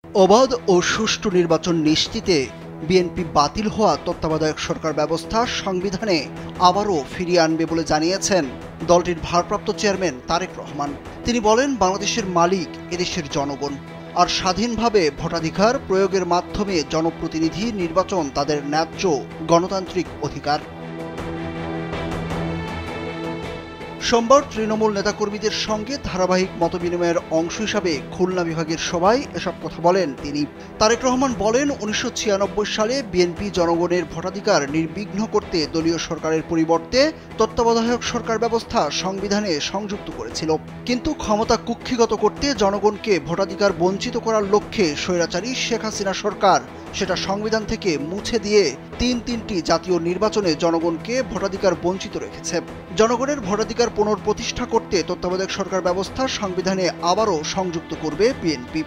অবাধ ও সুষ্ঠু নির্বাচন নিশ্চিতে বিএনপি বাতিল হওয়া তত্ত্বাবধায়ক সরকার ব্যবস্থা সংবিধানে আবারও ফিরিয়ে আনবে বলে জানিয়েছেন দলটির ভারপ্রাপ্ত চেয়ারম্যান তারেক রহমান। তিনি বলেন, বাংলাদেশের মালিক এদেশের জনগণ, আর স্বাধীনভাবে ভোটাধিকার প্রয়োগের মাধ্যমে জনপ্রতিনিধি নির্বাচন তাদের ন্যায্য গণতান্ত্রিক অধিকার। সোমবার তৃণমূল নেতাকর্মীদের সঙ্গে ধারাবাহিক মতবিনিময়ের অংশ হিসাবে খুলনা বিভাগের সভায় এসব কথা বলেন তিনি। তারেক রহমান বলেন, ১৯৯৬ সালে বিএনপি জনগণের ভোটাধিকার নির্বিঘ্ন করতে দলীয় সরকারের পরিবর্তে তত্ত্বাবধায়ক সরকার ব্যবস্থা সংবিধানে সংযুক্ত করেছিল। কিন্তু ক্ষমতা কুক্ষিগত করতে জনগণকে ভোটাধিকার বঞ্চিত করার লক্ষ্যে স্বৈরাচারী শেখ হাসিনা সরকার সেটা সংবিধান থেকে মুছে দিয়ে তিনটি জাতীয় নির্বাচনে জনগণকে ভোটাধিকার বঞ্চিত রেখেছে। জনগণের ভোটাধিকার পুনঃপ্রতিষ্ঠা করতে তত্ত্বাবধায়ক সরকার ব্যবস্থা সংবিধানে আবারও সংযুক্ত করবে বিএনপি।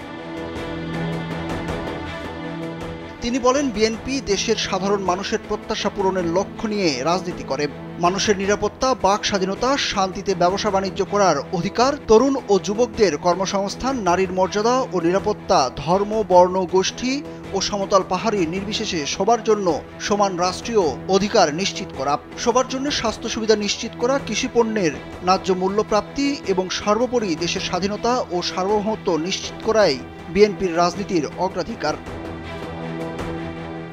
তিনি বলেন, বিএনপি দেশের সাধারণ মানুষের প্রত্যাশা পূরণের লক্ষ্য নিয়ে রাজনীতি করে। মানুষের নিরাপত্তা, বাক স্বাধীনতা, শান্তিতে ব্যবসা বাণিজ্য করার অধিকার, তরুণ ও যুবকদের কর্মসংস্থান, নারীর মর্যাদা ও নিরাপত্তা, ধর্ম, বর্ণ, গোষ্ঠী ও সমতল পাহাড়ি নির্বিশেষে সবার জন্য সমান রাষ্ট্রীয় অধিকার নিশ্চিত করা, সবার জন্য স্বাস্থ্য সুবিধা নিশ্চিত করা, কৃষি পণ্যের ন্যায্য মূল্য প্রাপ্তি এবং সর্বোপরি দেশের স্বাধীনতা ও সার্বভৌমত্ব নিশ্চিত করাই বিএনপির রাজনীতির অগ্রাধিকার।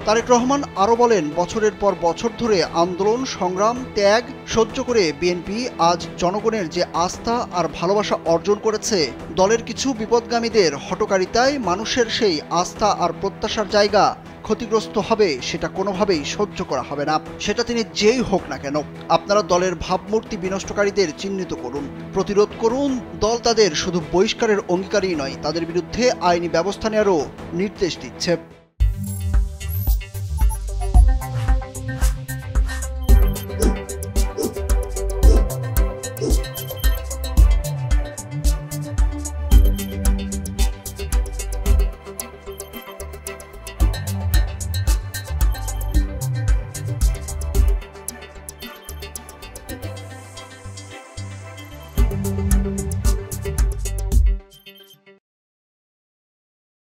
তারেক রহমান আরও বলেন, বছরের পর বছর ধরে আন্দোলন, সংগ্রাম, ত্যাগ সহ্য করে বিএনপি আজ জনগণের যে আস্থা আর ভালোবাসা অর্জন করেছে, দলের কিছু বিপদগামীদের হঠকারিতায় মানুষের সেই আস্থা আর প্রত্যাশার জায়গা ক্ষতিগ্রস্ত হবে, সেটা কোনোভাবেই সহ্য করা হবে না। সেটা তিনি যেই হোক না কেন। আপনারা দলের ভাবমূর্তি বিনষ্টকারীদের চিহ্নিত করুন, প্রতিরোধ করুন। দল তাদের শুধু বহিষ্কারের অঙ্গীকারই নয়, তাদের বিরুদ্ধে আইনি ব্যবস্থা নেওয়ারও নির্দেশ দিচ্ছে।